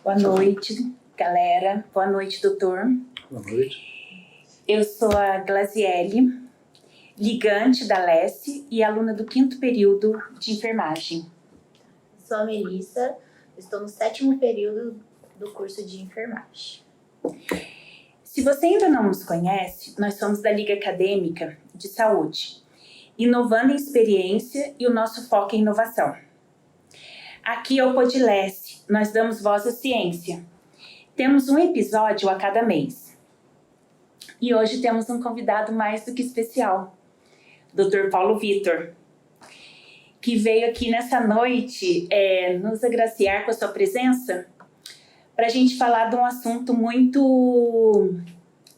Boa noite, galera. Boa noite, doutor. Boa noite. Eu sou a Glaziele, ligante da LESSE e aluna do 5º período de enfermagem. Sou a Melissa, estou no 7º período do curso de enfermagem. Se você ainda não nos conhece, nós somos da Liga Acadêmica de Saúde, inovando em experiência e o nosso foco é inovação. Aqui é o PodLESSE, nós damos voz à ciência. Temos um episódio a cada mês. E hoje temos um convidado mais do que especial, Dr. Paulo Vitor, que veio aqui nessa noite nos agraciar com a sua presença para a gente falar de um assunto muito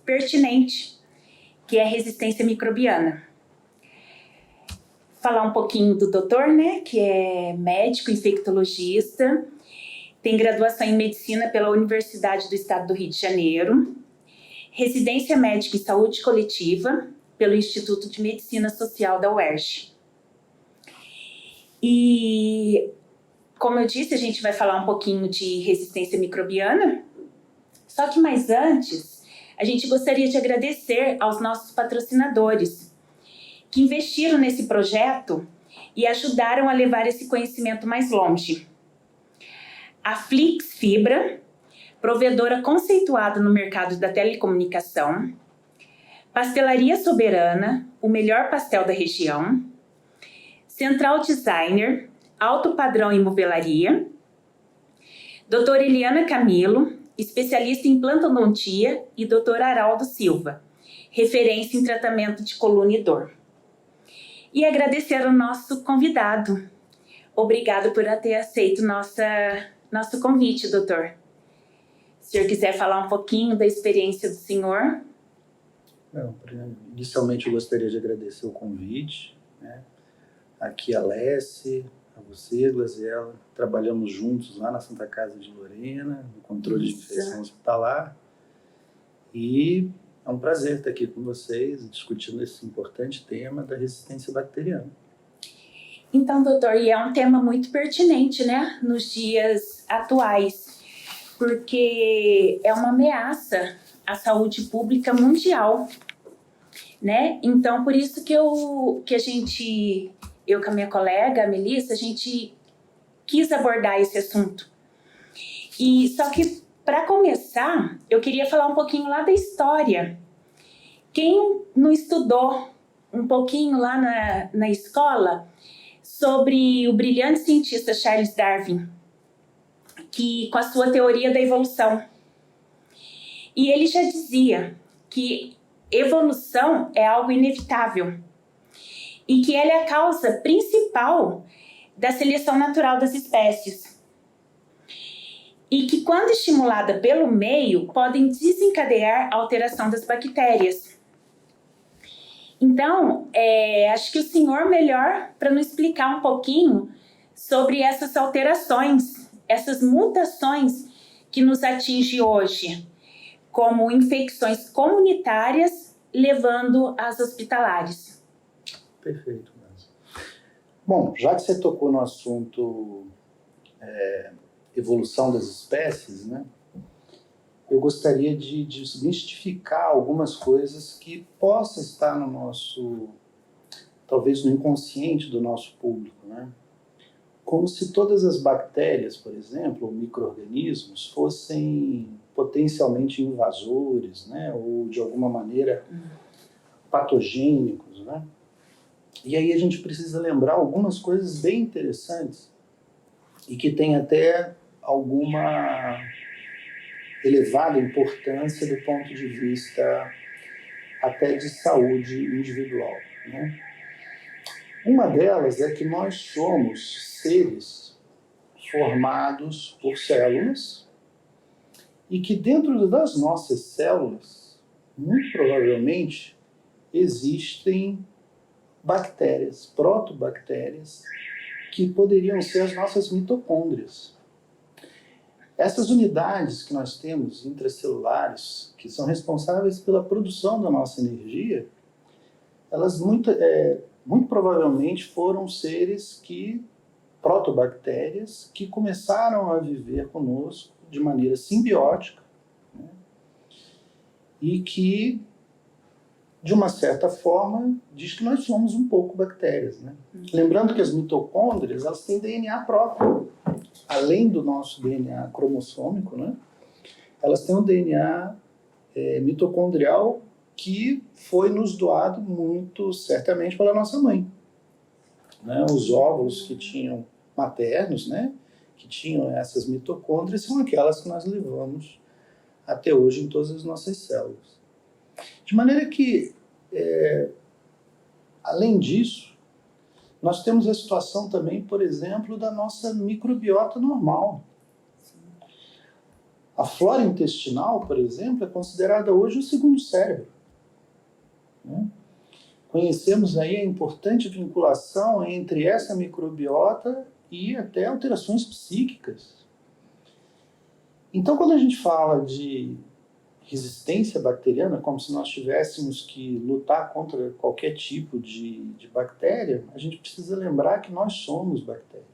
pertinente, que é a resistência microbiana. Falar um pouquinho do doutor, né, que é médico infectologista, tem graduação em medicina pela Universidade do Estado do Rio de Janeiro, residência médica em saúde coletiva pelo Instituto de Medicina Social da UERJ. E, como eu disse, a gente vai falar um pouquinho de resistência microbiana, só que mais antes, a gente gostaria de agradecer aos nossos patrocinadores, que investiram nesse projeto e ajudaram a levar esse conhecimento mais longe. A Flix Fibra, provedora conceituada no mercado da telecomunicação. Pastelaria Soberana, o melhor pastel da região. Central Designer, alto padrão em movelaria. Doutora Eliana Camilo, especialista em plantodontia. E Dr. Araldo Silva, referência em tratamento de coluna e dor. E agradecer ao nosso convidado. Obrigado por ter aceito nosso convite, doutor. Se o senhor quiser falar um pouquinho da experiência do senhor. Inicialmente eu gostaria de agradecer o convite, né? Aqui a LESSE, a você, Glaziela, trabalhamos juntos lá na Santa Casa de Lorena, no controle de infecção hospitalar. E é um prazer estar aqui com vocês, discutindo esse importante tema da resistência bacteriana. Então, doutor, e é um tema muito pertinente, né, nos dias atuais, porque é uma ameaça à saúde pública mundial, né? Então, por isso que eu com a minha colega, a Melissa, a gente quis abordar esse assunto. E só que, para começar, eu queria falar um pouquinho lá da história. Quem não estudou um pouquinho lá na escola sobre o brilhante cientista Charles Darwin, que com a sua teoria da evolução. E ele já dizia que evolução é algo inevitável e que ela é a causa principal da seleção natural das espécies. E que, quando estimulada pelo meio, podem desencadear a alteração das bactérias. Então, acho que o senhor melhor para nos explicar um pouquinho sobre essas alterações, essas mutações que nos atingem hoje, como infecções comunitárias, levando às hospitalares. Perfeito, Nancy. Bom, já que você tocou no assunto evolução das espécies, né? Eu gostaria de desmistificar algumas coisas que possam estar no nosso, talvez no inconsciente do nosso público, né? Como se todas as bactérias, por exemplo, ou micro-organismos, fossem potencialmente invasores, né? Ou de alguma maneira patogênicos, né? E aí a gente precisa lembrar algumas coisas bem interessantes e que têm até alguma elevada importância do ponto de vista até de saúde individual, né? Uma delas é que nós somos seres formados por células e que dentro das nossas células, muito provavelmente, existem bactérias, protobactérias, que poderiam ser as nossas mitocôndrias. Essas unidades que nós temos intracelulares, que são responsáveis pela produção da nossa energia, elas muito provavelmente foram seres protobactérias, que começaram a viver conosco de maneira simbiótica, né? E que, de uma certa forma, diz que nós somos um pouco bactérias, né? Lembrando que as mitocôndrias, elas têm DNA próprio, além do nosso DNA cromossômico, né? Elas têm um DNA mitocondrial que foi nos doado muito certamente pela nossa mãe, né? Os óvulos que tinham maternos, né, que tinham essas mitocôndrias, são aquelas que nós levamos até hoje em todas as nossas células. De maneira que, além disso, nós temos a situação também, por exemplo, da nossa microbiota normal. A flora intestinal, por exemplo, é considerada hoje o segundo cérebro, né? Conhecemos aí a importante vinculação entre essa microbiota e até alterações psíquicas. Então, quando a gente fala de resistência bacteriana, como se nós tivéssemos que lutar contra qualquer tipo de bactéria, a gente precisa lembrar que nós somos bactérias.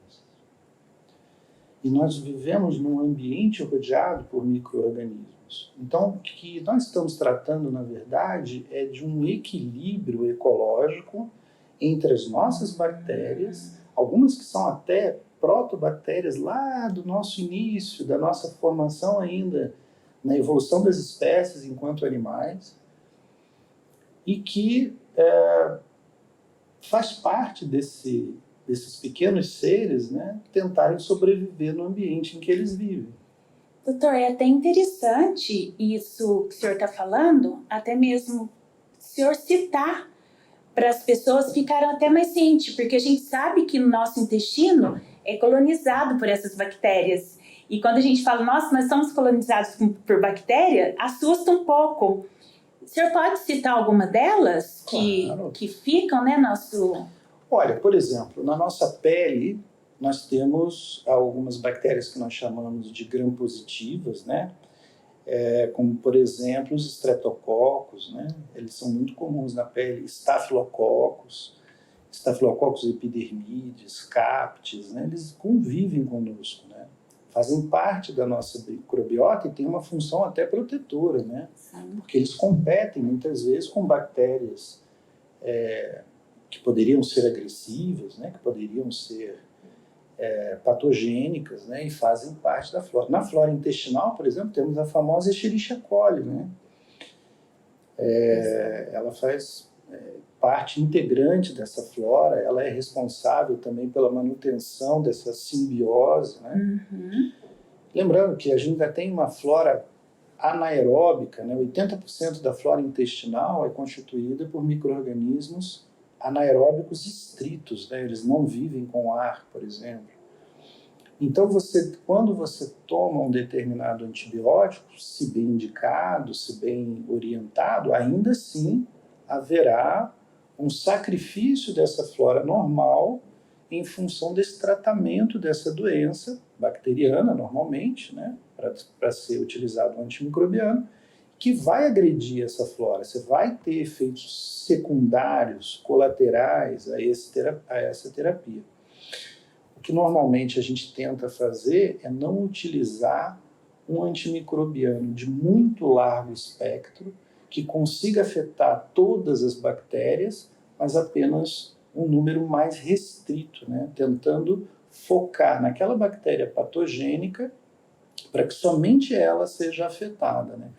E nós vivemos num ambiente rodeado por micro-organismos. Então, o que nós estamos tratando, na verdade, é de um equilíbrio ecológico entre as nossas bactérias, algumas que são até protobactérias lá do nosso início, da nossa formação ainda na evolução das espécies enquanto animais, e que faz parte desses pequenos seres, né, tentarem sobreviver no ambiente em que eles vivem. Doutor, é até interessante isso que o senhor está falando, até mesmo o senhor citar para as pessoas ficarem até mais cientes, porque a gente sabe que o nosso intestino é colonizado por essas bactérias. E quando a gente fala, nossa, nós somos colonizados por bactéria, assusta um pouco. O senhor pode citar alguma delas Claro. que ficam, né, nosso... Olha, por exemplo, na nossa pele, nós temos algumas bactérias que nós chamamos de gram-positivas, né? Como, por exemplo, os estreptococos, né? Eles são muito comuns na pele, Staphylococcus epidermidis, Captes, né? Eles convivem conosco, né? Fazem parte da nossa microbiota e têm uma função até protetora, né? Porque eles competem muitas vezes com bactérias que poderiam ser agressivas, né? Que poderiam ser patogênicas, né, e fazem parte da flora. Na flora intestinal, por exemplo, temos a famosa Escherichia coli, né? Ela faz parte integrante dessa flora, ela é responsável também pela manutenção dessa simbiose, né? Uhum. Lembrando que a gente ainda tem uma flora anaeróbica, né? 80% da flora intestinal é constituída por micro-organismos anaeróbicos estritos, né? Eles não vivem com ar, por exemplo. Então, quando você toma um determinado antibiótico, se bem indicado, se bem orientado, ainda assim haverá um sacrifício dessa flora normal em função desse tratamento dessa doença bacteriana, normalmente, né? Para ser utilizado um antimicrobiano, que vai agredir essa flora. Você vai ter efeitos secundários, colaterais a essa terapia. O que normalmente a gente tenta fazer é não utilizar um antimicrobiano de muito largo espectro, que consiga afetar todas as bactérias, mas apenas um número mais restrito, né? Tentando focar naquela bactéria patogênica para que somente ela seja afetada, né?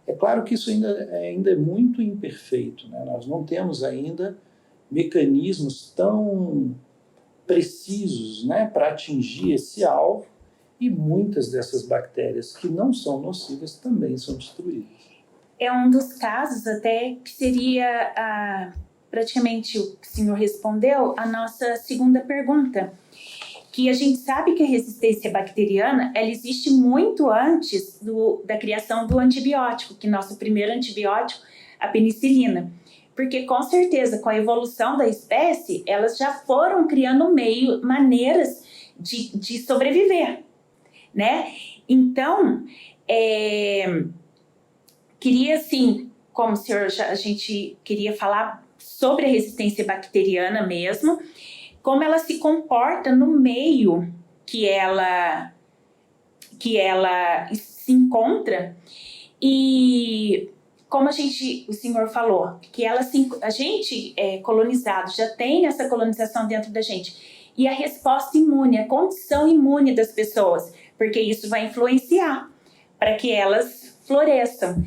É claro que isso ainda é muito imperfeito, né? Nós não temos ainda mecanismos tão precisos, né, para atingir esse alvo, e muitas dessas bactérias que não são nocivas também são destruídas. É um dos casos até que seria praticamente o que o senhor respondeu a nossa segunda pergunta, que a gente sabe que a resistência bacteriana ela existe muito antes da criação do antibiótico, que nosso primeiro antibiótico, a penicilina. Porque com certeza com a evolução da espécie, elas já foram criando maneiras de sobreviver, né? Então, queria assim, como o senhor a gente queria falar sobre a resistência bacteriana mesmo, como ela se comporta no meio que ela que ela se encontra. E como o senhor falou, que a gente é colonizado, já tem essa colonização dentro da gente. E a resposta imune, a condição imune das pessoas, porque isso vai influenciar para que elas floresçam.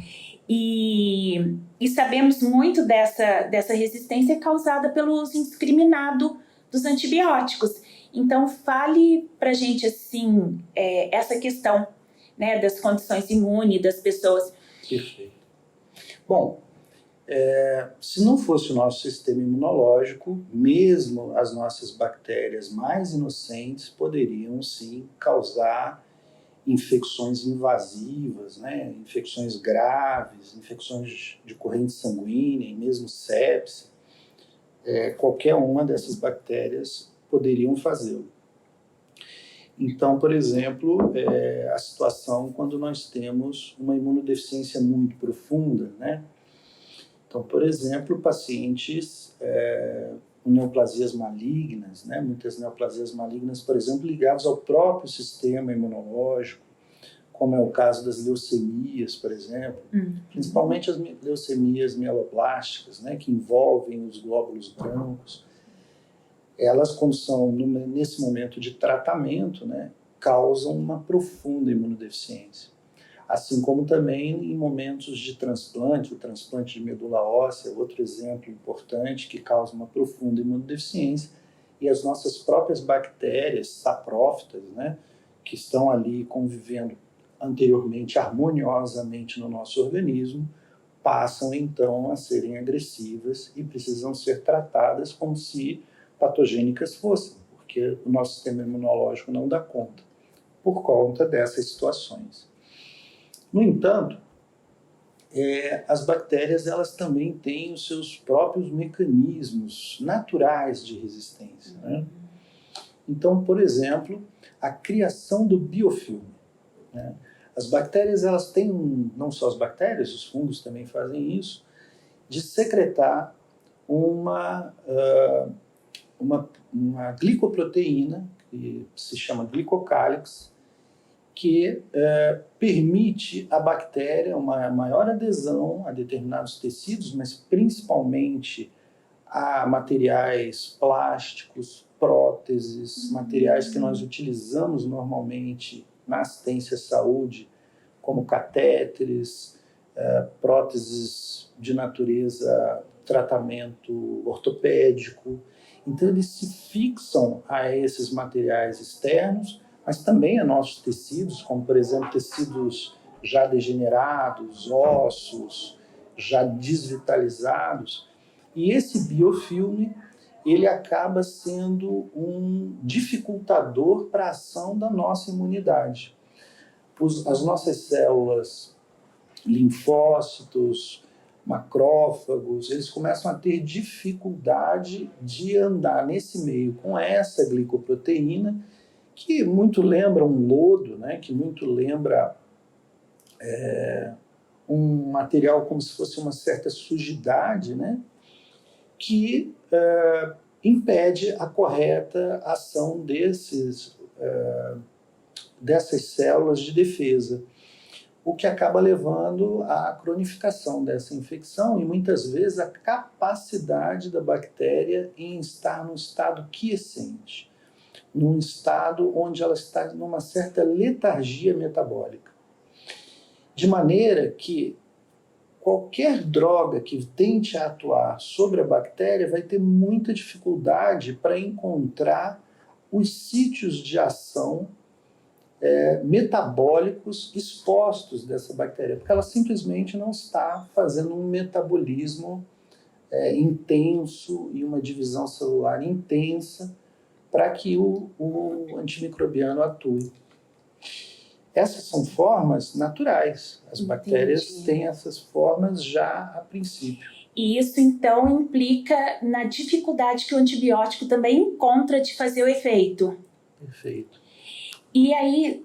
E sabemos muito dessa resistência causada pelo uso indiscriminado dos antibióticos. Então, fale para a gente, assim, essa questão, né, das condições imunes das pessoas. Perfeito. Bom, se não fosse o nosso sistema imunológico, mesmo as nossas bactérias mais inocentes poderiam, sim, causar infecções invasivas, né? Infecções graves, infecções de corrente sanguínea, e mesmo sepse. Qualquer uma dessas bactérias poderiam fazê-lo. Então, por exemplo, a situação quando nós temos uma imunodeficiência muito profunda, né? Então, por exemplo, pacientes com neoplasias malignas, né? Muitas neoplasias malignas, por exemplo, ligadas ao próprio sistema imunológico, como é o caso das leucemias, por exemplo, principalmente as leucemias mieloblásticas, né? Que envolvem os glóbulos brancos. Elas, quando são nesse momento de tratamento, né, causam uma profunda imunodeficiência. Assim como também em momentos de transplante, o transplante de medula óssea, outro exemplo importante que causa uma profunda imunodeficiência, e as nossas próprias bactérias saprófitas, né, que estão ali convivendo anteriormente harmoniosamente no nosso organismo, passam então a serem agressivas e precisam ser tratadas como se patogênicas fossem, porque o nosso sistema imunológico não dá conta, por conta dessas situações. No entanto, as bactérias elas também têm os seus próprios mecanismos naturais de resistência, né? Então, por exemplo, a criação do biofilme, né? As bactérias elas têm, não só as bactérias, os fungos também fazem isso, de secretar uma glicoproteína, que se chama glicocálix, que permite à bactéria uma maior adesão a determinados tecidos, mas principalmente a materiais plásticos, próteses, materiais que nós utilizamos normalmente na assistência à saúde, como catéteres, próteses de natureza, tratamento ortopédico. Então, eles se fixam a esses materiais externos, mas também a nossos tecidos, como, por exemplo, tecidos já degenerados, ossos, já desvitalizados. E esse biofilme, ele acaba sendo um dificultador para a ação da nossa imunidade. As nossas células, linfócitos, macrófagos, eles começam a ter dificuldade de andar nesse meio com essa glicoproteína, que muito lembra um lodo, né? Que muito lembra um material como se fosse uma certa sujidade, né? Que impede a correta ação dessas células de defesa, o que acaba levando à cronificação dessa infecção e muitas vezes a capacidade da bactéria em estar num estado quiescente, num estado onde ela está numa certa letargia metabólica. De maneira que qualquer droga que tente atuar sobre a bactéria vai ter muita dificuldade para encontrar os sítios de ação metabólicos expostos dessa bactéria, porque ela simplesmente não está fazendo um metabolismo intenso e uma divisão celular intensa para que o antimicrobiano atue. Essas são formas naturais. As bactérias têm essas formas já a princípio. E isso, então, implica na dificuldade que o antibiótico também encontra de fazer o efeito. Perfeito. E aí,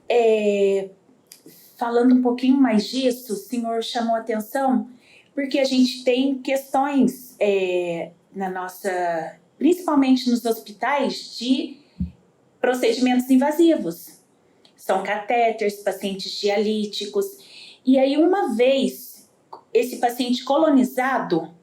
falando um pouquinho mais disso, o senhor chamou a atenção, porque a gente tem questões principalmente nos hospitais, de procedimentos invasivos. são catéteres, pacientes dialíticos. E aí, uma vez esse paciente colonizado,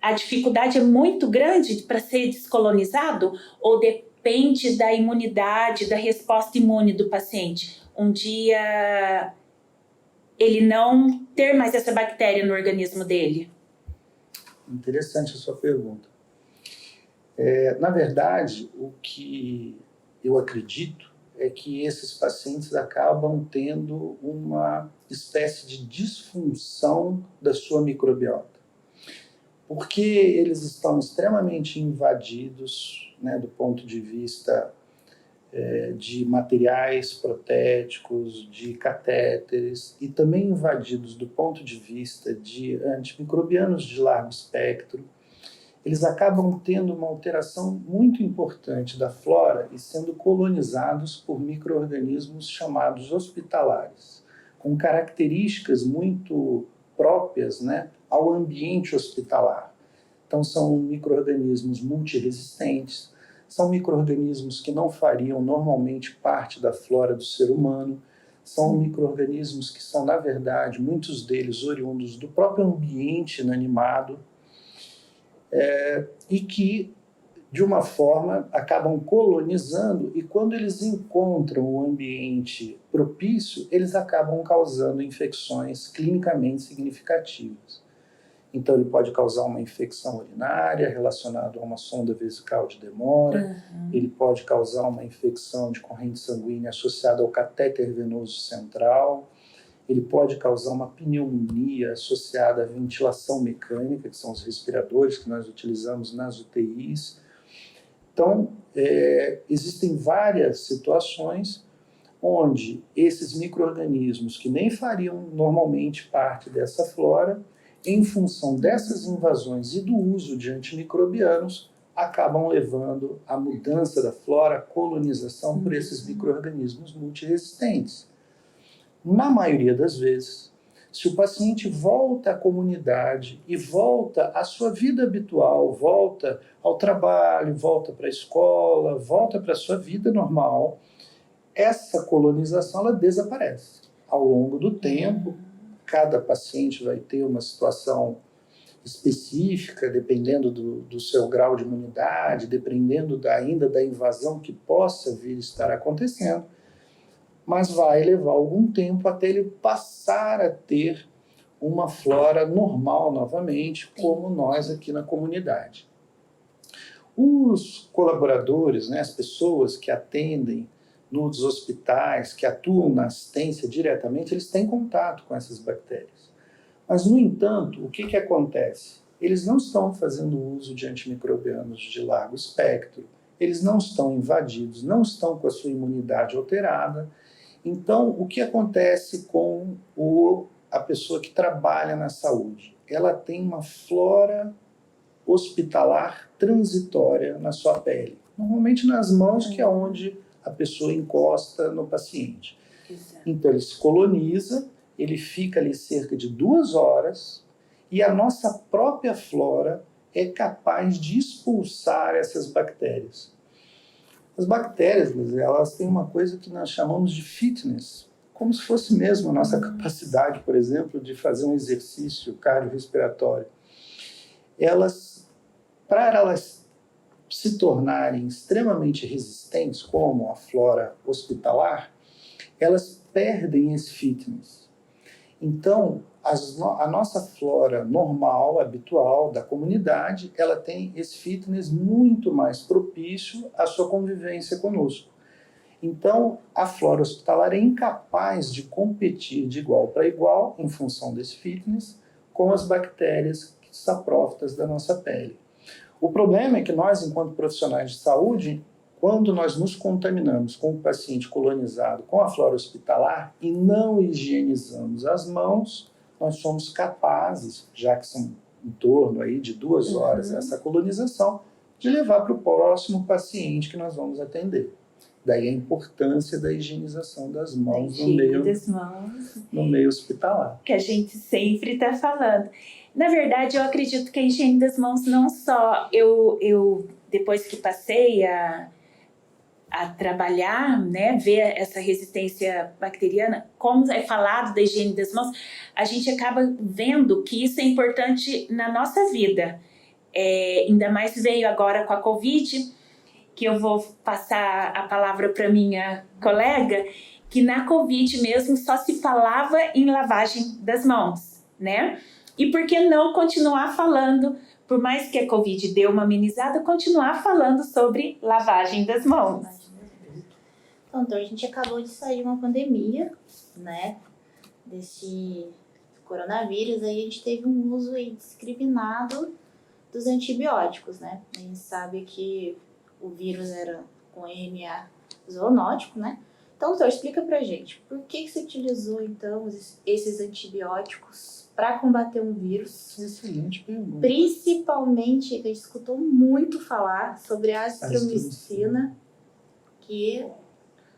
a dificuldade é muito grande para ser descolonizado ou depende da imunidade, da resposta imune do paciente. Um dia ele não ter mais essa bactéria no organismo dele. Interessante a sua pergunta. Na verdade, o que eu acredito é que esses pacientes acabam tendo uma espécie de disfunção da sua microbiota. Porque eles estão extremamente invadidos, né, do ponto de vista de materiais protéticos, de catéteres, e também invadidos do ponto de vista de antimicrobianos de largo espectro. Eles acabam tendo uma alteração muito importante da flora e sendo colonizados por micro-organismos chamados hospitalares, com características muito próprias, né, ao ambiente hospitalar. Então, são micro-organismos multiresistentes, são micro-organismos que não fariam normalmente parte da flora do ser humano, são micro-organismos que são, na verdade, muitos deles oriundos do próprio ambiente inanimado, e que, de uma forma, acabam colonizando, e quando eles encontram o ambiente propício, eles acabam causando infecções clinicamente significativas. Então, ele pode causar uma infecção urinária relacionada a uma sonda vesical de demora, ele pode causar uma infecção de corrente sanguínea associada ao catéter venoso central, ele pode causar uma pneumonia associada à ventilação mecânica, que são os respiradores que nós utilizamos nas UTIs. Então, existem várias situações onde esses micro-organismos que nem fariam normalmente parte dessa flora, em função dessas invasões e do uso de antimicrobianos, acabam levando à mudança da flora, à colonização por esses micro-organismos multiresistentes. Na maioria das vezes, se o paciente volta à comunidade e volta à sua vida habitual, volta ao trabalho, volta para a escola, volta para a sua vida normal, essa colonização ela desaparece. Ao longo do tempo, cada paciente vai ter uma situação específica, dependendo do seu grau de imunidade, dependendo ainda da invasão que possa vir a estar acontecendo, mas vai levar algum tempo até ele passar a ter uma flora normal novamente, como nós aqui na comunidade. Os colaboradores, né, as pessoas que atendem nos hospitais, que atuam na assistência diretamente, eles têm contato com essas bactérias. Mas, no entanto, o que acontece? Eles não estão fazendo uso de antimicrobianos de largo espectro, eles não estão invadidos, não estão com a sua imunidade alterada. Então, o que acontece com a pessoa que trabalha na saúde? Ela tem uma flora hospitalar transitória na sua pele, normalmente nas mãos, que é onde a pessoa encosta no paciente. Exato. Então, ele se coloniza, ele fica ali cerca de 2 horas, e a nossa própria flora é capaz de expulsar essas bactérias. As bactérias, elas têm uma coisa que nós chamamos de fitness, como se fosse mesmo a nossa capacidade, por exemplo, de fazer um exercício cardiorrespiratório. Para elas se tornarem extremamente resistentes, como a flora hospitalar, elas perdem esse fitness. Então, a nossa flora normal, habitual, da comunidade, ela tem esse fitness muito mais propício à sua convivência conosco. Então, a flora hospitalar é incapaz de competir de igual para igual, em função desse fitness, com as bactérias saprófitas da nossa pele. O problema é que nós, enquanto profissionais de saúde, quando nós nos contaminamos com o paciente colonizado com a flora hospitalar e não higienizamos as mãos, nós somos capazes, já que são em torno aí de 2 horas essa colonização, de levar para o próximo paciente que nós vamos atender. Daí a importância da higienização das mãos no meio hospitalar. Que a gente sempre está falando. Na verdade, eu acredito que a higiene das mãos não só... Eu depois que passei a a trabalhar, né, ver essa resistência bacteriana, como é falado da higiene das mãos, a gente acaba vendo que isso é importante na nossa vida. Ainda mais veio agora com a Covid, que eu vou passar a palavra para minha colega, que na Covid mesmo só se falava em lavagem das mãos, né? E por que não continuar falando, por mais que a Covid deu uma amenizada, continuar falando sobre lavagem das mãos? Então, a gente acabou de sair de uma pandemia, né, desse coronavírus, aí a gente teve um uso indiscriminado dos antibióticos, né? A gente sabe que o vírus era com RNA zoonótico, né? Então, doutor, explica pra gente, por que se utilizou, então, esses antibióticos para combater um vírus? Excelente pergunta. Principalmente, a gente escutou muito falar sobre a azitromicina, que,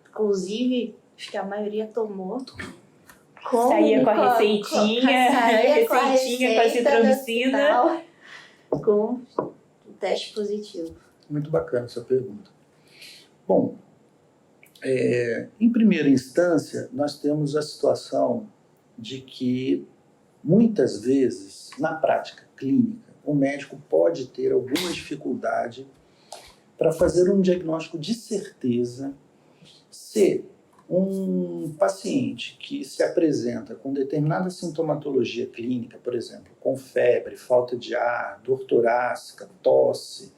inclusive, acho que a maioria tomou. Saía com a receitinha, saía com a receitinha com a azitromicina. Com o teste positivo. Muito bacana essa pergunta. Bom, em primeira instância, nós temos a situação de que, muitas vezes, na prática clínica, o médico pode ter alguma dificuldade para fazer um diagnóstico de certeza se um paciente que se apresenta com determinada sintomatologia clínica, por exemplo, com febre, falta de ar, dor torácica, tosse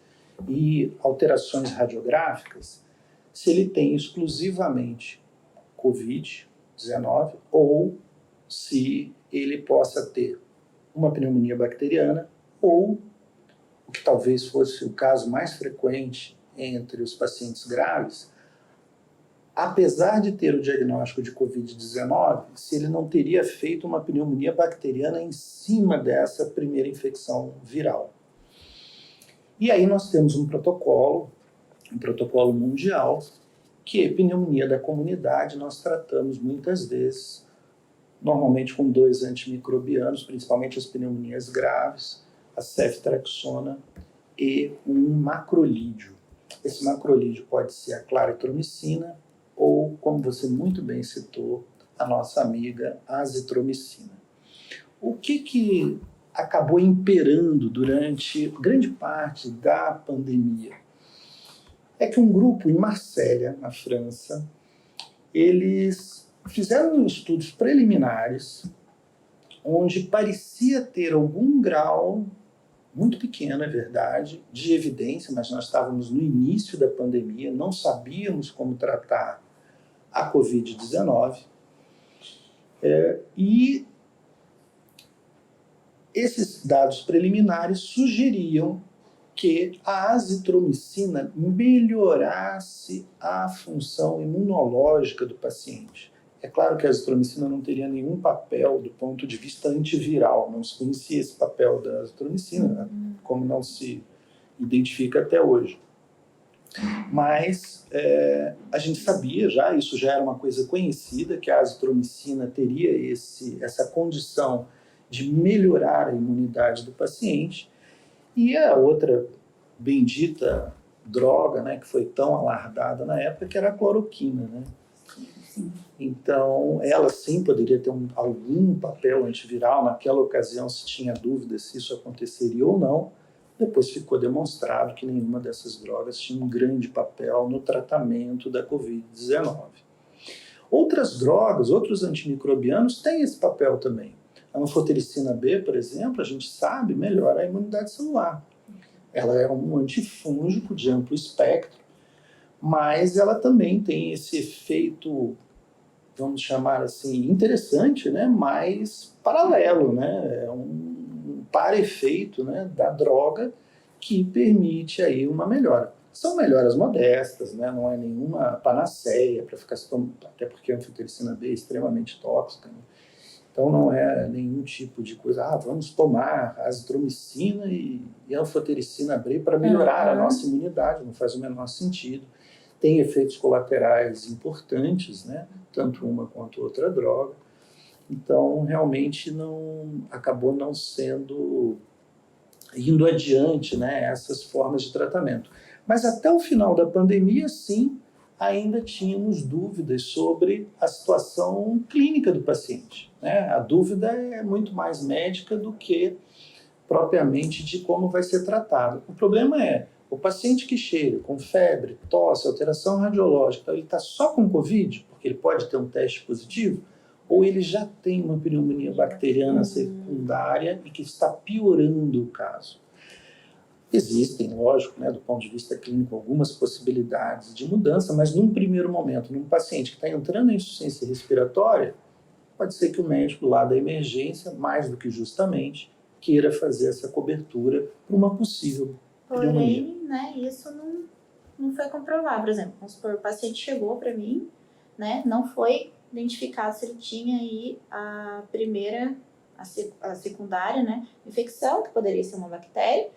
e alterações radiográficas, se ele tem exclusivamente Covid-19 ou se ele possa ter uma pneumonia bacteriana ou, o que talvez fosse o caso mais frequente entre os pacientes graves, apesar de ter o diagnóstico de Covid-19, se ele não teria feito uma pneumonia bacteriana em cima dessa primeira infecção viral. E aí nós temos um protocolo mundial, que pneumonia da comunidade nós tratamos muitas vezes, normalmente com 2 antimicrobianos, principalmente as pneumonias graves, a ceftriaxona e um macrolídeo. Esse macrolídeo pode ser a claritromicina, ou, como você muito bem citou, a nossa amiga azitromicina. O que acabou imperando durante grande parte da pandemia? É que um grupo em Marselha, na França, eles fizeram estudos preliminares onde parecia ter algum grau, muito pequeno, é verdade, de evidência, mas nós estávamos no início da pandemia, não sabíamos como tratar a Covid-19, e esses dados preliminares sugeriam que a azitromicina melhorasse a função imunológica do paciente. É claro que a azitromicina não teria nenhum papel do ponto de vista antiviral, não se conhecia esse papel da azitromicina, como não se identifica até hoje. Mas a gente sabia já, isso já era uma coisa conhecida, que a azitromicina teria essa condição de melhorar a imunidade do paciente. E a outra bendita droga, né, que foi tão alardada na época, que era a cloroquina, né? Sim. Então, ela sim poderia ter algum papel antiviral. Naquela ocasião se tinha dúvida se isso aconteceria ou não. Depois ficou demonstrado que nenhuma dessas drogas tinha um grande papel no tratamento da Covid-19. Outras drogas, outros antimicrobianos têm esse papel também. A anfotericina B, por exemplo, a gente sabe, melhora a imunidade celular. Ela é um antifúngico de amplo espectro, mas ela também tem esse efeito, vamos chamar assim, interessante, né? Mas paralelo, né? É um par-efeito, né, da droga que permite aí uma melhora. São melhoras modestas, né? Não é nenhuma panaceia para ficar se tomando, até porque a anfotericina B é extremamente tóxica, né? Então não é nenhum tipo de coisa, vamos tomar azitromicina e anfotericina B para melhorar a nossa imunidade, não faz o menor sentido. Tem efeitos colaterais importantes, né? Tanto uma quanto outra droga. Então, realmente, acabou não indo adiante, né, essas formas de tratamento. Mas até o final da pandemia, sim, ainda tínhamos dúvidas sobre a situação clínica do paciente, né? A dúvida é muito mais médica do que propriamente de como vai ser tratado. O problema é, o paciente que chega com febre, tosse, alteração radiológica, ele está só com Covid, porque ele pode ter um teste positivo, ou ele já tem uma pneumonia bacteriana secundária e que está piorando o caso. Existem, lógico, né, do ponto de vista clínico, algumas possibilidades de mudança, mas num primeiro momento, num paciente que está entrando em insuficiência respiratória, pode ser que o médico lá da emergência, mais do que justamente, queira fazer essa cobertura para uma possível pneumonia. Porém, né, isso não foi comprovado. Por exemplo, vamos supor, o paciente chegou para mim, né, não foi identificado se ele tinha aí a primeira, a secundária, né, infecção, que poderia ser uma bactéria,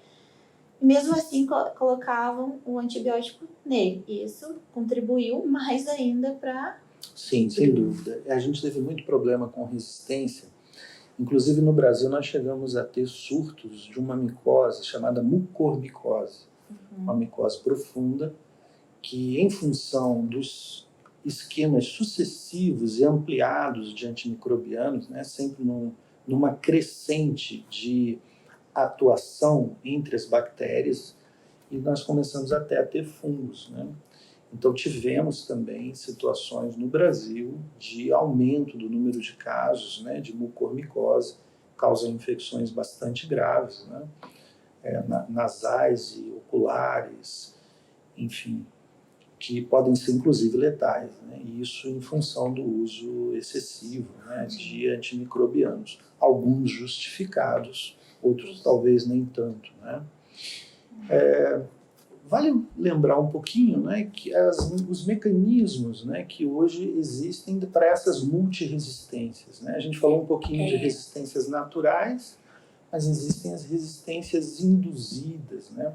e mesmo assim colocavam o antibiótico nele. E isso contribuiu mais ainda para... Sim, sem dúvida. A gente teve muito problema com resistência. Inclusive no Brasil nós chegamos a ter surtos de uma micose chamada mucormicose, uma micose profunda, que em função dos esquemas sucessivos e ampliados de antimicrobianos, né, sempre numa crescente de atuação entre as bactérias, e nós começamos até a ter fungos, né? Então tivemos também situações no Brasil de aumento do número de casos, né, de mucormicose, causa infecções bastante graves, né, nasais e oculares, enfim, que podem ser inclusive letais, né, e isso em função do uso excessivo, né, de antimicrobianos, alguns justificados, outros talvez nem tanto, né. Vale lembrar um pouquinho, né, que os mecanismos, né, que hoje existem para essas multiresistências, né? A gente falou um pouquinho de resistências naturais, mas existem as resistências induzidas, né?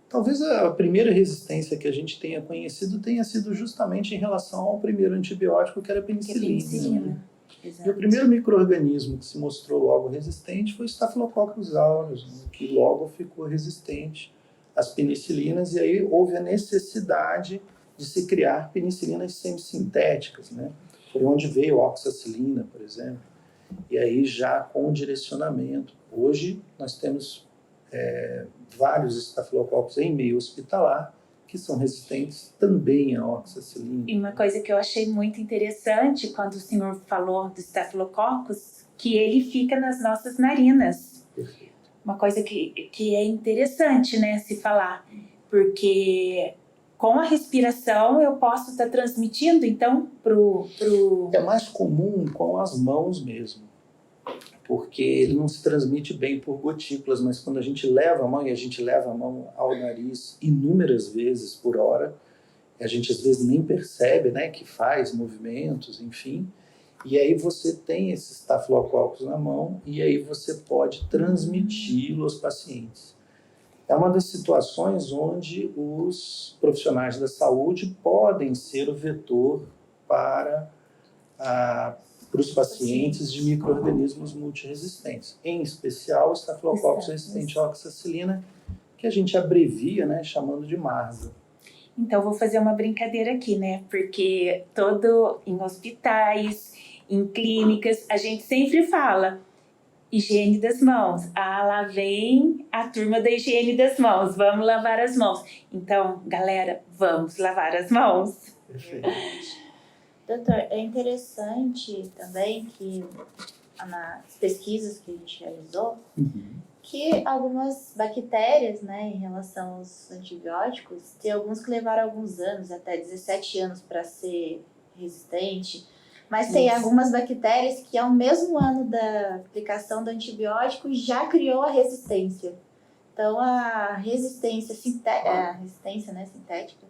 Talvez a primeira resistência que a gente tenha conhecido tenha sido justamente em relação ao primeiro antibiótico, que era a penicilina. Né? E o primeiro micro-organismo que se mostrou logo resistente foi o Staphylococcus aureus, né, que logo ficou resistente às penicilinas, e aí houve a necessidade de se criar penicilinas semissintéticas, né? Foi onde veio a oxacilina, por exemplo, e aí já com direcionamento. Hoje nós temos vários estafilococcus em meio hospitalar que são resistentes também à oxacilina. E uma coisa que eu achei muito interessante quando o senhor falou do Staphylococcus, que ele fica nas nossas narinas. Perfeito. Uma coisa que é interessante, né, se falar, porque com a respiração eu posso estar transmitindo, então, pro... É mais comum com as mãos mesmo, porque ele não se transmite bem por gotículas, mas quando a gente leva a mão, e a gente leva a mão ao nariz inúmeras vezes por hora, a gente às vezes nem percebe, né, que faz movimentos, enfim, e aí você tem esses Staphylococcus na mão, e aí você pode transmiti-lo aos pacientes. É uma das situações onde os profissionais da saúde podem ser o vetor para os pacientes de micro-organismos multiresistentes, em especial o Staphylococcus resistente à oxacilina, que a gente abrevia, né, chamando de MARSA. Então, vou fazer uma brincadeira aqui, né? Porque em hospitais, em clínicas, a gente sempre fala higiene das mãos. Ah, lá vem a turma da higiene das mãos. Vamos lavar as mãos. Então, galera, vamos lavar as mãos. Perfeito. Doutor, é interessante também que nas pesquisas que a gente realizou, que algumas bactérias, né, em relação aos antibióticos, tem alguns que levaram alguns anos, até 17 anos para ser resistente, mas tem algumas bactérias que ao mesmo ano da aplicação do antibiótico já criou a resistência. Então a resistência né, sintética,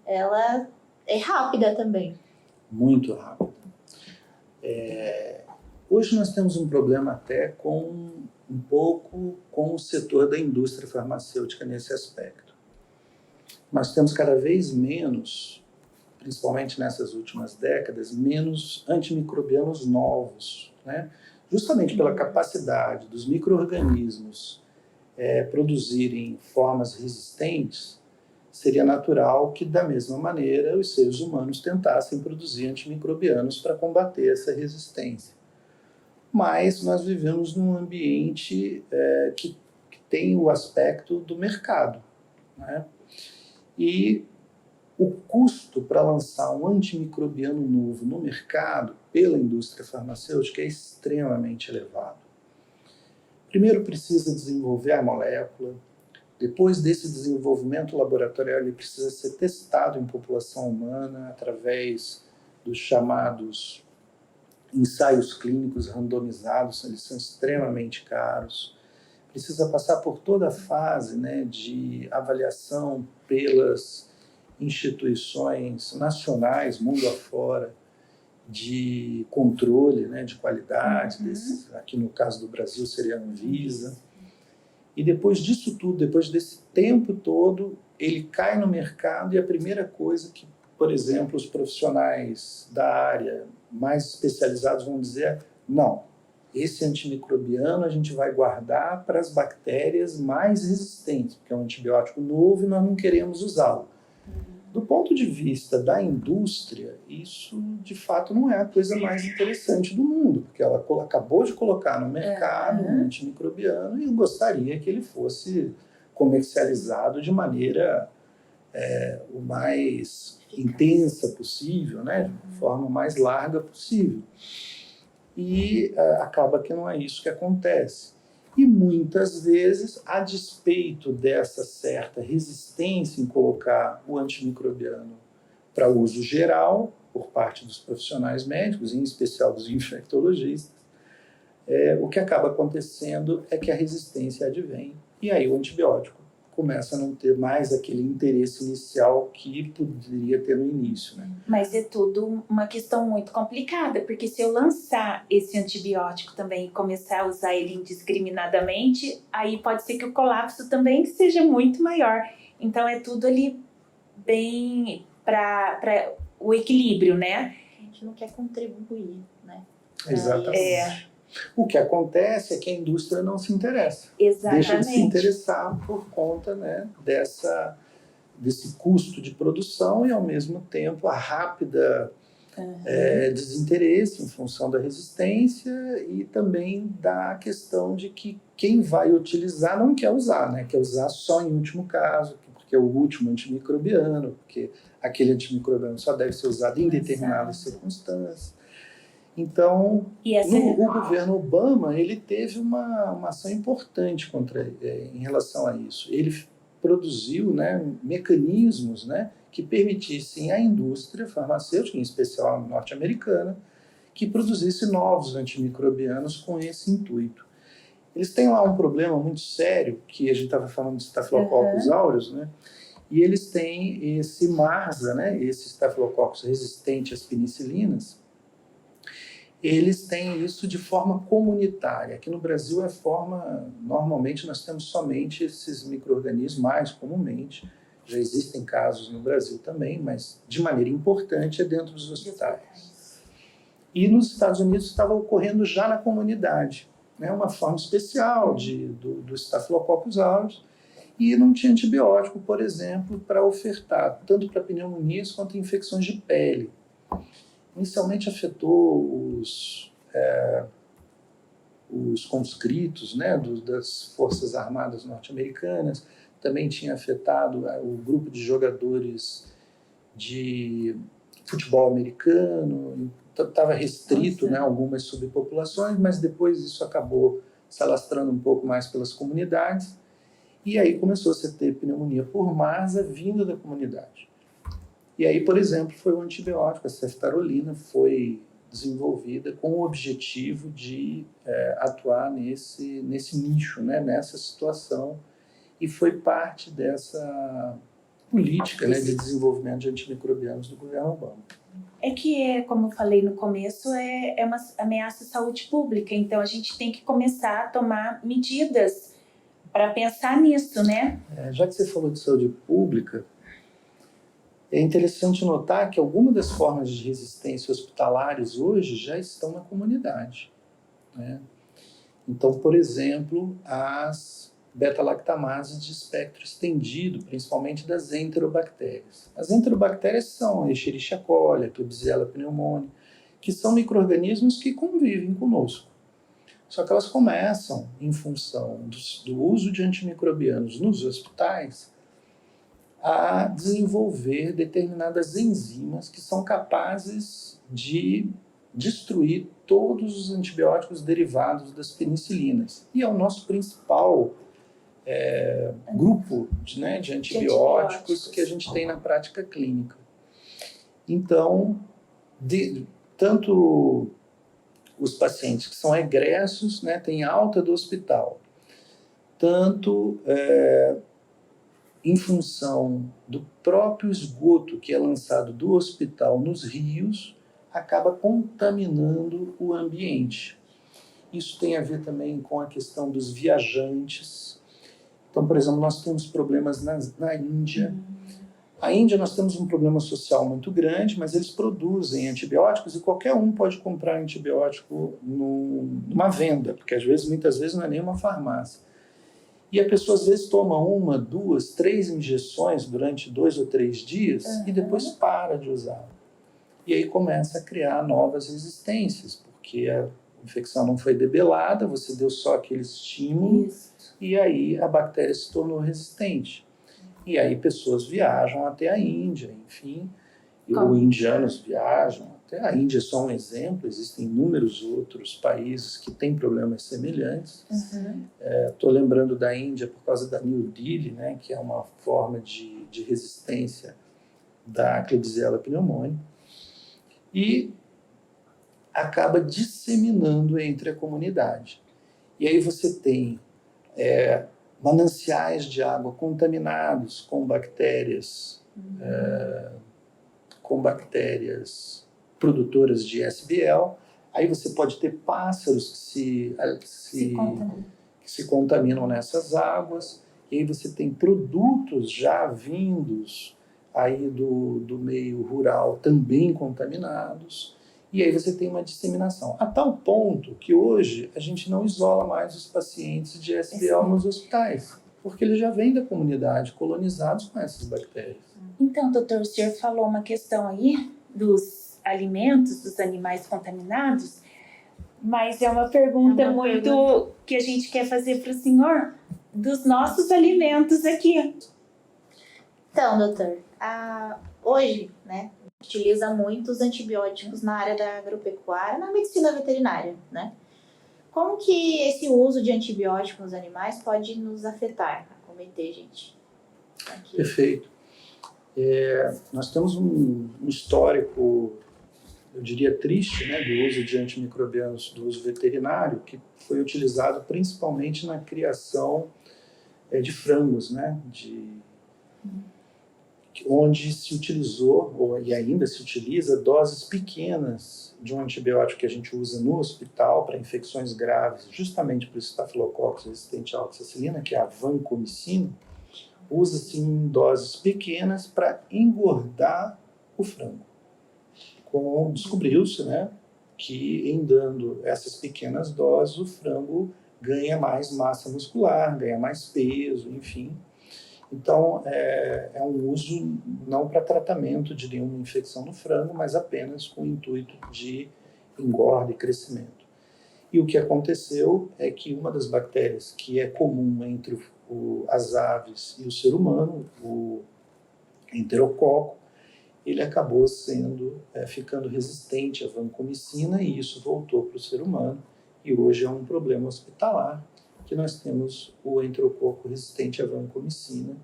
ela é rápida também. Muito rápida. Hoje nós temos um problema até um pouco com o setor da indústria farmacêutica nesse aspecto. Nós temos cada vez menos, principalmente nessas últimas décadas, menos antimicrobianos novos, né? Justamente pela capacidade dos micro-organismos produzirem formas resistentes, seria natural que, da mesma maneira, os seres humanos tentassem produzir antimicrobianos para combater essa resistência. Mas nós vivemos num ambiente que tem o aspecto do mercado, né? E o custo para lançar um antimicrobiano novo no mercado pela indústria farmacêutica é extremamente elevado. Primeiro precisa desenvolver a molécula, depois desse desenvolvimento laboratorial ele precisa ser testado em população humana através dos chamados ensaios clínicos randomizados, eles são extremamente caros. Precisa passar por toda a fase, né, de avaliação pelas instituições nacionais, mundo afora, de controle, né, de qualidade, aqui no caso do Brasil seria a Anvisa. E depois disso tudo, depois desse tempo todo, ele cai no mercado e a primeira coisa que, por exemplo, os profissionais da área mais especializados vão dizer: não, esse antimicrobiano a gente vai guardar para as bactérias mais resistentes, porque é um antibiótico novo e nós não queremos usá-lo. Do ponto de vista da indústria, isso de fato não é a coisa mais interessante do mundo, porque ela acabou de colocar no mercado um antimicrobiano e gostaria que ele fosse comercializado de maneira o mais intensa possível, né, de forma mais larga possível. E acaba que não é isso que acontece. E muitas vezes, a despeito dessa certa resistência em colocar o antimicrobiano para uso geral, por parte dos profissionais médicos, em especial dos infectologistas, o que acaba acontecendo é que a resistência advém, e aí o antibiótico começa a não ter mais aquele interesse inicial que poderia ter no início, né? Mas é tudo uma questão muito complicada, porque se eu lançar esse antibiótico também e começar a usar ele indiscriminadamente, aí pode ser que o colapso também seja muito maior. Então é tudo ali bem para o equilíbrio, né? A gente não quer contribuir, né? Exatamente. O que acontece é que a indústria não se interessa. Exatamente. Deixa de se interessar por conta, né, desse custo de produção e, ao mesmo tempo, a rápida desinteresse em função da resistência e também da questão de que quem vai utilizar não quer usar, né? Quer usar só em último caso, porque é o último antimicrobiano, porque aquele antimicrobiano só deve ser usado em determinadas circunstâncias. Então, o governo Obama ele teve uma ação importante em relação a isso. Ele produziu, né, mecanismos, né, que permitissem à indústria farmacêutica, em especial a norte-americana, que produzisse novos antimicrobianos com esse intuito. Eles têm lá um problema muito sério, que a gente estava falando de Staphylococcus aureus, né, e eles têm esse MRSA, né, esse Staphylococcus resistente às penicilinas. Eles têm isso de forma comunitária. Aqui no Brasil normalmente nós temos somente esses micro-organismos, mais comumente. Já existem casos no Brasil também, mas de maneira importante é dentro dos hospitais. E nos Estados Unidos estava ocorrendo já na comunidade, né, uma forma especial do Staphylococcus aureus, e não tinha antibiótico, por exemplo, para ofertar, tanto para pneumonias quanto infecções de pele. Inicialmente afetou os conscritos, né, das Forças Armadas norte-americanas, também tinha afetado o grupo de jogadores de futebol americano, estava restrito, né, algumas subpopulações, mas depois isso acabou se alastrando um pouco mais pelas comunidades, e aí começou-se a ter pneumonia por MRSA vindo da comunidade. E aí, por exemplo, foi o antibiótico, a ceftarolina, foi desenvolvida com o objetivo de atuar nesse nicho, né, nessa situação, e foi parte dessa política, né, de desenvolvimento de antimicrobianos do governo Obama. É que, como eu falei no começo, é uma ameaça à saúde pública, então a gente tem que começar a tomar medidas para pensar nisso, né? Já que você falou de saúde pública, é interessante notar que algumas das formas de resistência hospitalares hoje já estão na comunidade, né? Então, por exemplo, as beta-lactamase de espectro estendido, principalmente das enterobactérias. As enterobactérias são a Escherichia coli, a Klebsiella pneumoniae, que são micro-organismos que convivem conosco. Só que elas começam, em função do uso de antimicrobianos nos hospitais, a desenvolver determinadas enzimas que são capazes de destruir todos os antibióticos derivados das penicilinas. E é o nosso principal grupo de antibióticos que a gente tem na prática clínica. Então, tanto os pacientes que são egressos, têm alta do hospital, tanto em função do próprio esgoto que é lançado do hospital nos rios, acaba contaminando o ambiente. Isso tem a ver também com a questão dos viajantes. Então, por exemplo, nós temos problemas na Índia. A Índia nós temos um problema social muito grande, mas eles produzem antibióticos e qualquer um pode comprar antibiótico numa venda, porque muitas vezes não é nem uma farmácia. E a pessoa às vezes toma 1, 2, 3 injeções durante 2 ou 3 dias e depois para de usar. E aí começa a criar novas resistências, porque a infecção não foi debelada, você deu só aquele estímulo e aí a bactéria se tornou resistente. E aí pessoas viajam até a Índia, enfim, ou indianos viajam até a Índia. É só um exemplo, existem inúmeros outros países que têm problemas semelhantes. Estou lembrando da Índia por causa da New Delhi, que é uma forma de resistência da Klebsiella pneumoniae, e acaba disseminando entre a comunidade. E aí você tem mananciais de água contaminados com bactérias produtoras de SBL. Aí você pode ter pássaros que se contaminam nessas águas. E aí você tem produtos já vindos aí do meio rural também contaminados. E aí você tem uma disseminação. A tal ponto que hoje a gente não isola mais os pacientes de SBL nos hospitais, porque eles já vêm da comunidade colonizados com essas bactérias. Então, doutor, o senhor falou uma questão aí dos alimentos, dos animais contaminados, mas é uma pergunta que a gente quer fazer para o senhor dos nossos alimentos aqui. Então, doutor, hoje, utiliza muitos antibióticos na área da agropecuária, na medicina veterinária, Como que esse uso de antibióticos nos animais pode nos afetar, acometer, gente? Aqui. Perfeito. Nós temos um histórico, eu diria triste, do uso de antimicrobianos do uso veterinário, que foi utilizado principalmente na criação de frangos, onde se utilizou, e ainda se utiliza, doses pequenas de um antibiótico que a gente usa no hospital para infecções graves, justamente para o estafilococcus resistente à oxacilina, que é a vancomicina. Usa-se em doses pequenas para engordar o frango. Descobriu-se que em dando essas pequenas doses, o frango ganha mais massa muscular, ganha mais peso, enfim. Então, é um uso não para tratamento de nenhuma infecção no frango, mas apenas com o intuito de engorda e crescimento. E o que aconteceu é que uma das bactérias que é comum entre as aves e o ser humano, o enterococo, ele acabou ficando resistente à vancomicina e isso voltou para o ser humano. E hoje é um problema hospitalar, que nós temos o enterococo resistente à vancomicina,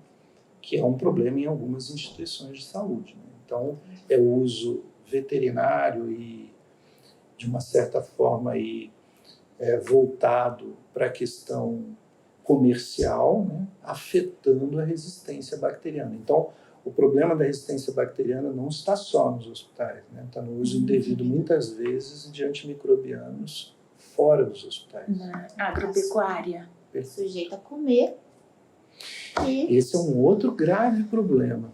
que é um problema em algumas instituições de saúde. Então, é o uso veterinário e, de uma certa forma, voltado para a questão comercial, afetando a resistência bacteriana. Então, o problema da resistência bacteriana não está só nos hospitais, está no uso indevido, muitas vezes, de antimicrobianos fora dos hospitais. Na agropecuária. Sujeito a comer. Esse é um outro grave problema.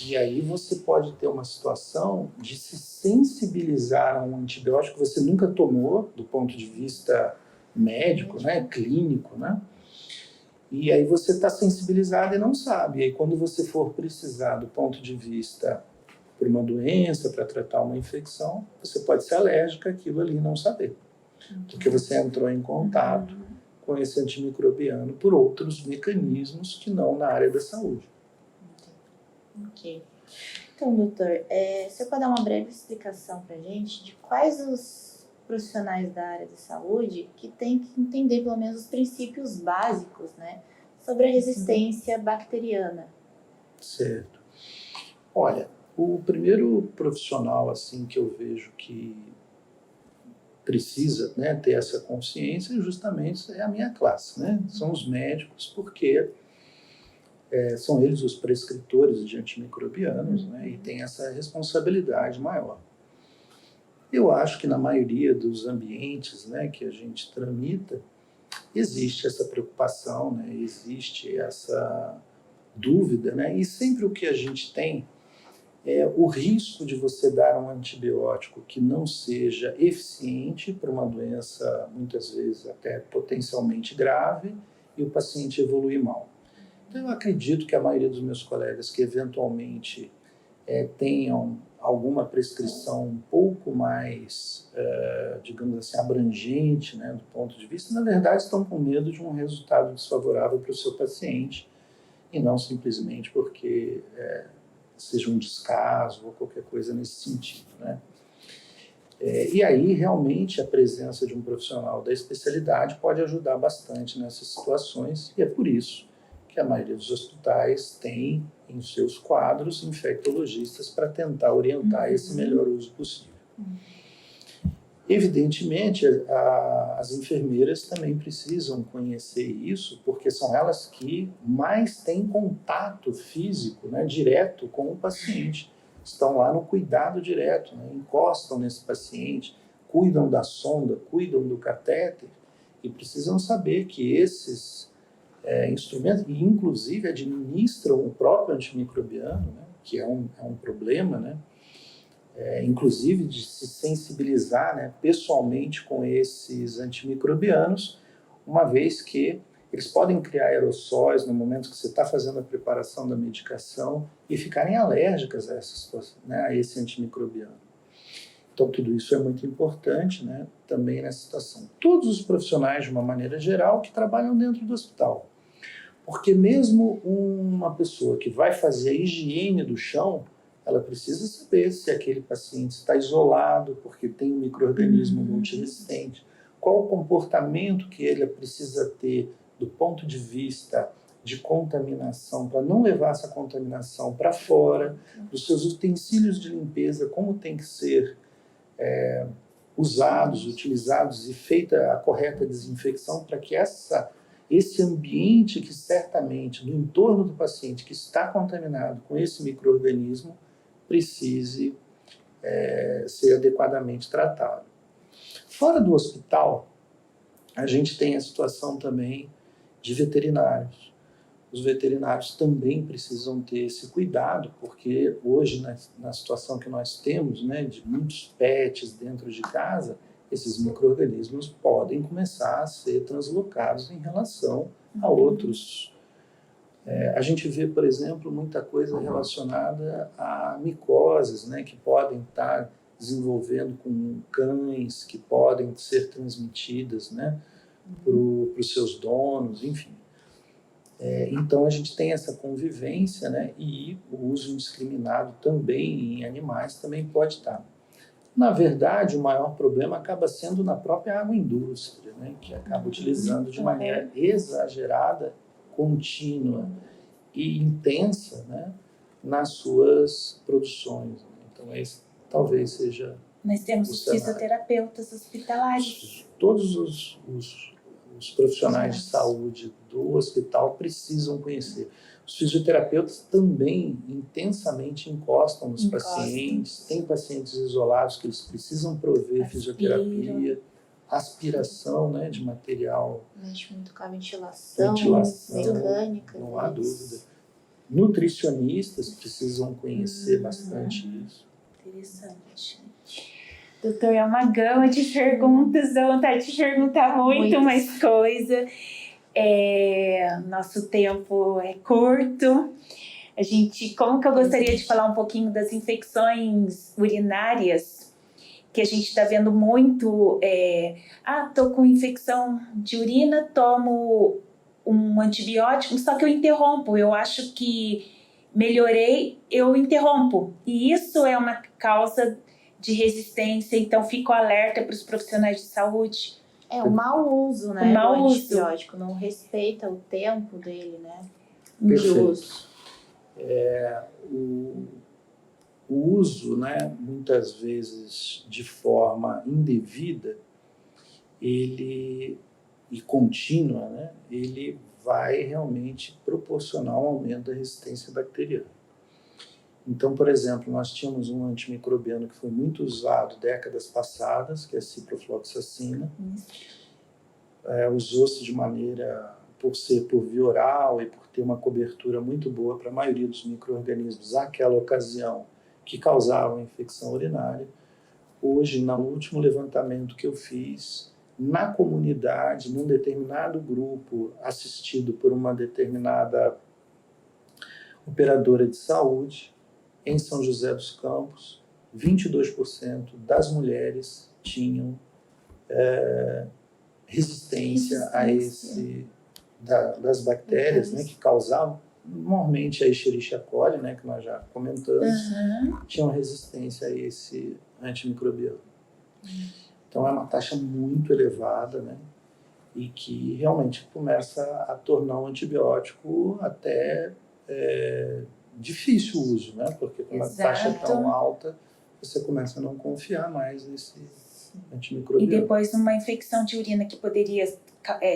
E aí você pode ter uma situação de se sensibilizar a um antibiótico que você nunca tomou, do ponto de vista médico, clínico, E aí você está sensibilizado e não sabe. E aí quando você for precisar do ponto de vista por uma doença, para tratar uma infecção, você pode ser alérgico àquilo ali e não saber. Porque você entrou em contato com esse antimicrobiano por outros mecanismos que não na área da saúde. Ok. Então, doutor, você pode dar uma breve explicação para a gente de quais os profissionais da área de saúde que têm que entender pelo menos os princípios básicos, né, sobre a resistência bacteriana? Certo. Olha, o primeiro profissional assim que eu vejo que precisa, né, ter essa consciência justamente é a minha classe, né? São os médicos, porque são eles os prescritores de antimicrobianos, né, e tem essa responsabilidade maior. Eu acho que na maioria dos ambientes, né, que a gente tramita, existe essa preocupação, né, existe essa dúvida, né, e sempre o que a gente tem é o risco de você dar um antibiótico que não seja eficiente para uma doença, muitas vezes até potencialmente grave, e o paciente evoluir mal. Então, eu acredito que a maioria dos meus colegas que eventualmente tenham alguma prescrição um pouco mais, digamos assim, abrangente, né, do ponto de vista, na verdade estão com medo de um resultado desfavorável para o seu paciente e não simplesmente porque seja um descaso ou qualquer coisa nesse sentido, né? E aí, realmente, a presença de um profissional da especialidade pode ajudar bastante nessas situações, e é por isso que a maioria dos hospitais tem em seus quadros infectologistas para tentar orientar esse melhor uso possível. Evidentemente, as enfermeiras também precisam conhecer isso, porque são elas que mais têm contato físico, né, direto com o paciente. Estão lá no cuidado direto, né, encostam nesse paciente, cuidam da sonda, cuidam do catéter, e precisam saber que esses instrumentos, e inclusive administram o próprio antimicrobiano, né, que é um problema, né, inclusive de se sensibilizar, né, pessoalmente com esses antimicrobianos, uma vez que eles podem criar aerossóis no momento que você está fazendo a preparação da medicação e ficarem alérgicas a essa situação, né, a esse antimicrobiano. Então, tudo isso é muito importante, né, também nessa situação. Todos os profissionais, de uma maneira geral, que trabalham dentro do hospital. Porque mesmo uma pessoa que vai fazer a higiene do chão, ela precisa saber se aquele paciente está isolado, porque tem um micro-organismo multiresistente, qual o comportamento que ele precisa ter do ponto de vista de contaminação, para não levar essa contaminação para fora, dos seus utensílios de limpeza, como tem que ser usados, utilizados e feita a correta desinfecção para que esse ambiente que certamente, no entorno do paciente que está contaminado com esse micro-organismo, precise ser adequadamente tratado. Fora do hospital, a gente tem a situação também de veterinários. Os veterinários também precisam ter esse cuidado, porque hoje, na situação que nós temos, né, de muitos pets dentro de casa, esses micro-organismos podem começar a ser translocados em relação a outros. A gente vê, por exemplo, muita coisa relacionada a micoses, né, que podem estar desenvolvendo com cães, que podem ser transmitidas, né, para os seus donos, enfim. Então, a gente tem essa convivência, né, e o uso indiscriminado também em animais também pode estar. Na verdade, o maior problema acaba sendo na própria agroindústria, né, que acaba utilizando de maneira exagerada, contínua e intensa, né, nas suas produções. Então, esse talvez seja... Nós temos os fisioterapeutas hospitalares. Todos os profissionais de saúde do hospital precisam conhecer. Os fisioterapeutas também intensamente encostam nos pacientes. Tem pacientes isolados que eles precisam prover fisioterapia, aspiração, né, de material. Mexe muito com a ventilação mecânica. Não há dúvida. Nutricionistas precisam conhecer bastante isso. Interessante. Doutor, é uma gama de perguntas, dá vontade de perguntar muito mais coisa. Nosso tempo é curto. Como que eu gostaria de falar um pouquinho das infecções urinárias, que a gente está vendo muito, tô com infecção de urina, tomo um antibiótico, só que eu interrompo, eu acho que melhorei, eu interrompo. E isso é uma causa de resistência, então fico alerta para os profissionais de saúde. O mau uso, né, O mau do uso. antibiótico, não respeita o tempo dele, né, de Perfeito. uso. O uso, né, muitas vezes de forma indevida, e contínua, né, ele vai realmente proporcionar um aumento da resistência bacteriana. Então, por exemplo, nós tínhamos um antimicrobiano que foi muito usado décadas passadas, que é a ciprofloxacina. Usou-se de maneira, por ser por via oral e por ter uma cobertura muito boa para a maioria dos micro-organismos àquela ocasião que causavam infecção urinária. Hoje, no último levantamento que eu fiz, na comunidade, num determinado grupo assistido por uma determinada operadora de saúde, em São José dos Campos, 22% das mulheres tinham resistência a das bactérias, né, que causavam, normalmente a Escherichia coli, né, que nós já comentamos, tinham resistência a esse antimicrobiano. Então é uma taxa muito elevada, né, e que realmente começa a tornar o antibiótico até difícil o uso, né, porque com uma taxa tão alta, você começa a não confiar mais nesse antimicrobiano. E depois uma infecção de urina que poderia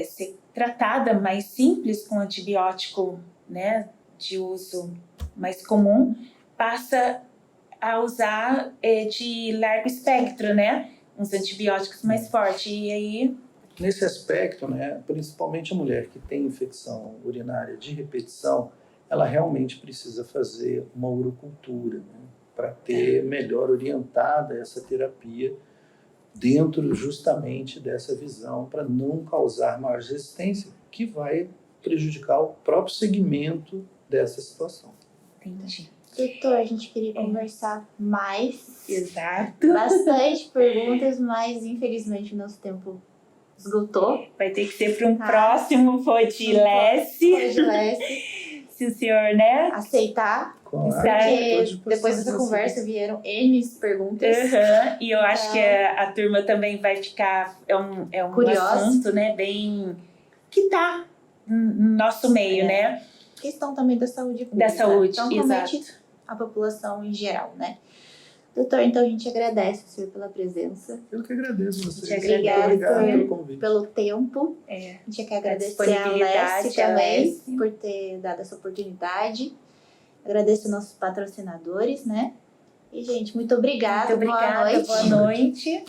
ser tratada mais simples com antibiótico, né, de uso mais comum, passa a usar de largo espectro, né, uns antibióticos mais fortes. E aí... Nesse aspecto, né, principalmente a mulher que tem infecção urinária de repetição, ela realmente precisa fazer uma urocultura, né, para ter melhor orientada essa terapia dentro justamente dessa visão, para não causar maior resistência, que vai prejudicar o próprio segmento dessa situação. Entendi. Doutor, a gente queria conversar mais. Exato. Bastante perguntas, mas infelizmente o nosso tempo esgotou. Vai ter que ser para um próximo Podilesse. Se o senhor, né? Aceitar. Claro, porque depois dessa conversa vieram N perguntas. E eu acho que a turma também vai ficar... É um curiosa. Assunto, né? Bem... Que tá no nosso meio, né? Questão também da saúde pública. Da saúde, então, exato. A população em geral, né? Doutor, então a gente agradece o senhor pela presença. Eu que agradeço vocês. Obrigado pelo convite. Pelo tempo. A gente quer agradecer a Lessie também por ter dado essa oportunidade. Agradeço nossos patrocinadores, né? E, gente, muito obrigada. Muito obrigada. Boa noite.